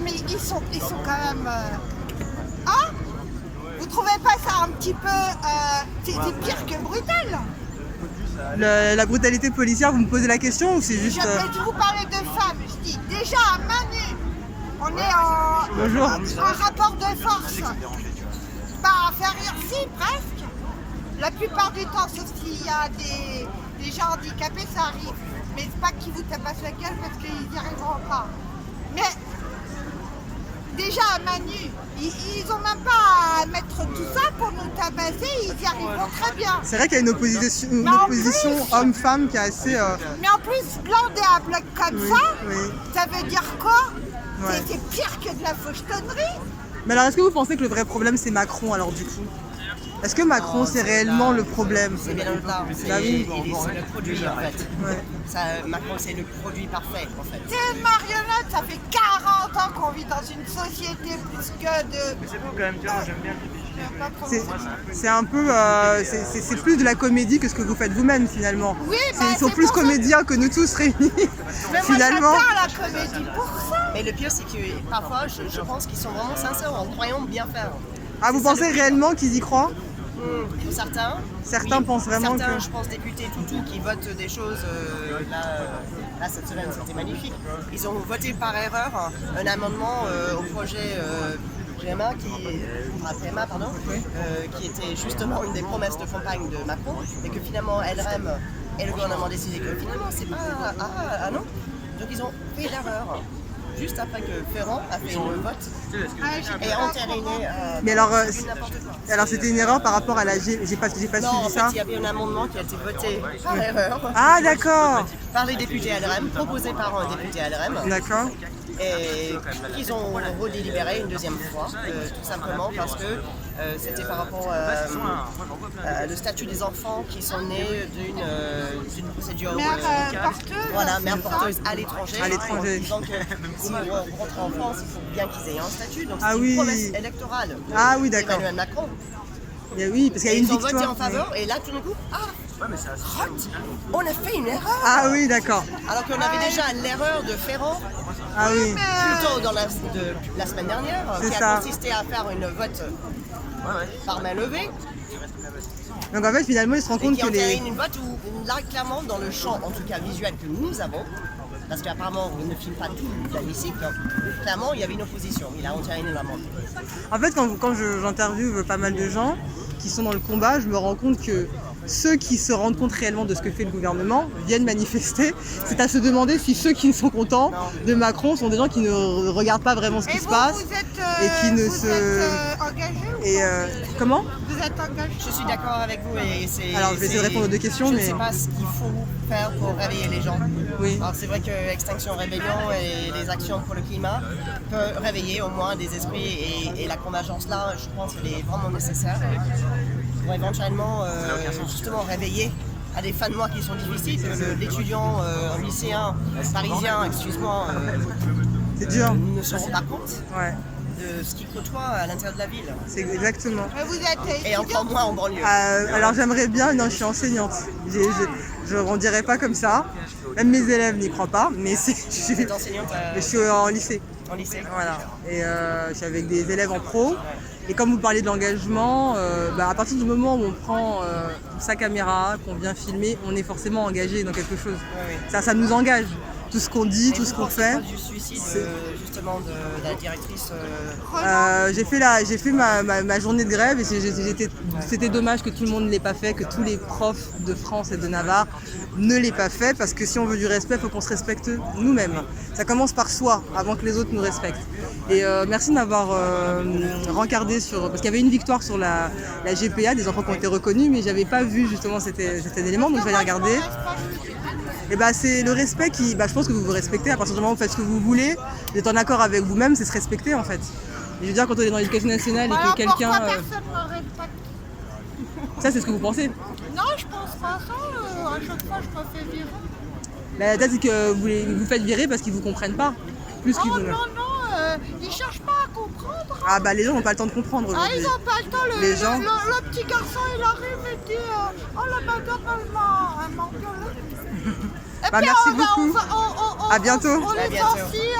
mais ils sont quand même... Hein? Vous trouvez pas ça un petit peu... c'est pire que brutal? La brutalité policière, vous me posez la question ou c'est juste... Je vous parlais de femmes, je dis déjà à main nue. On est Bonjour. en rapport de force. Pas inférieur, si, presque. La plupart du temps, sauf s'il y a des gens handicapés, ça arrive. Mais c'est pas qu'ils vous tabassent la gueule parce qu'ils n'y arriveront pas. Mais déjà à main nue, ils n'ont même pas à mettre tout ça pour nous tabasser, ils y arriveront très bien. C'est vrai qu'il y a une opposition homme-femme qui est assez... Mais en plus, glander un bloc comme ça veut dire quoi? Ouais. C'est pire que de la fauchetonnerie. Mais alors, est-ce que vous pensez que le vrai problème, c'est Macron, alors, du coup? Est-ce que Macron, c'est réellement le problème? C'est bien au-delà, c'est le produit, en fait. Ouais. Macron, c'est le produit parfait, en fait. C'est une marionnette, ça fait 40 ans qu'on vit dans une société plus que de... Mais c'est beau quand même, tu vois, j'aime bien les C'est un peu... c'est plus de la comédie que ce que vous faites vous-même, finalement. Oui, Ils sont plus comédiens que nous tous réunis, mais finalement. moi, j'adore la comédie pour ça. Mais le pire, c'est que parfois, je pense qu'ils sont vraiment sincères en croyant bien faire. Ah, vous pensez réellement qu'ils y croient? Pour certains. Certains pensent vraiment certains, que... je pense, députés Toutou qui votent des choses, là cette semaine c'était magnifique. Ils ont voté par erreur un amendement au projet GMA qui était justement une des promesses de campagne de Macron, et que finalement LREM et le gouvernement ont décidé que finalement c'est pas... Ah non. Donc ils ont fait l'erreur. Juste après que Ferrand a fait le vote et entériné. Mais alors, n'importe quoi. alors c'était une erreur par rapport à la j'ai pas Non, suivi en fait, ça. il y avait un amendement qui a été voté par erreur. Ah, d'accord. Par les députés LREM, proposé par un député LREM. D'accord. Et qu'ils ont redélibéré une deuxième fois, tout simplement parce que c'était par rapport au statut des enfants qui sont nés d'une procédure mère porteuse à l'étranger. À l'étranger. En disant que s'ils rentrent en France, il faut bien qu'ils aient un statut. Donc Ah c'est oui. une promesse électorale d'accord. Macron. Oui, parce qu'il y a une Ils ont victoire. voté en faveur et là tout d'un coup, on a fait une erreur. Ah oui, d'accord. Alors qu'on avait déjà l'erreur de Ferrand. Ah oui. Plutôt dans la semaine dernière, qui a consisté à faire une vote par main levée. Donc en fait, finalement, ils se rendent compte qui que entérine une vote où, là, clairement, dans le champ, en tout cas visuel que nous avons, parce qu'apparemment, on ne filme pas tout l'hémicycle, clairement, il y avait une opposition. Il a entériné l'amendement. En fait, quand j'interviewe pas mal de gens qui sont dans le combat, je me rends compte que ceux qui se rendent compte réellement de ce que fait le gouvernement viennent manifester. C'est à se demander si ceux qui sont contents de Macron sont des gens qui ne regardent pas vraiment ce qui se passe et qui ne se... Êtes engagé comment? Vous êtes engagé? Je suis d'accord avec vous et c'est... Alors, je vais essayer de répondre aux deux questions, je mais... ne sais pas ce qu'il faut faire pour réveiller les gens. Oui. Alors, c'est vrai que Extinction Rébellion et les actions pour le climat peuvent réveiller au moins des esprits et la convergence là, je pense qu'elle est vraiment nécessaire pour éventuellement justement réveiller à des fins de mois qui sont difficiles, que l'étudiant lycéen parisien, excuse-moi, c'est dur. ne se rend pas compte. Ouais. De ce qui côtoie à l'intérieur de la ville. C'est exactement. Vous êtes Et encore moins en banlieue. Alors j'aimerais bien, non, je suis enseignante. Je ne dirais pas comme ça. Même mes élèves n'y croient pas, mais Vous êtes enseignante je suis en lycée. en lycée. Voilà. Et je suis avec des élèves en pro. Et comme vous parlez de l'engagement, à partir du moment où on prend sa caméra, qu'on vient filmer, on est forcément engagé dans quelque chose. Oui. Ça nous engage. Tout ce qu'on dit, tout ce qu'on fait. Du suicide justement de la directrice. J'ai fait ma journée de grève et c'était dommage que tout le monde ne l'ait pas fait, que tous les profs de France et de Navarre ne l'aient pas fait, parce que si on veut du respect, il faut qu'on se respecte nous-mêmes. Ça commence par soi avant que les autres nous respectent. Et merci de m'avoir rencardé parce qu'il y avait une victoire sur la GPA, des enfants qui ont été reconnus, mais j'avais pas vu justement cet élément, donc je vais aller regarder. Et c'est le respect qui, je pense que vous vous respectez à partir du moment où vous faites ce que vous voulez, vous êtes en accord avec vous-même, c'est se respecter en fait. Et je veux dire, quand on est dans l'éducation nationale et que quelqu'un... Pourquoi personne ne respecte? Ça, c'est ce que vous pensez? Non, je pense pas ça. À chaque fois, je me fais virer. Peut-être que vous faites virer parce qu'ils vous comprennent pas. Plus qu'ils vous... Non, ils cherchent pas à comprendre. Les gens n'ont pas le temps de comprendre aujourd'hui. Ils n'ont pas le temps. Le petit garçon, il arrive et dit la madame, elle m'a engueulé. Merci beaucoup. À bientôt. On licencie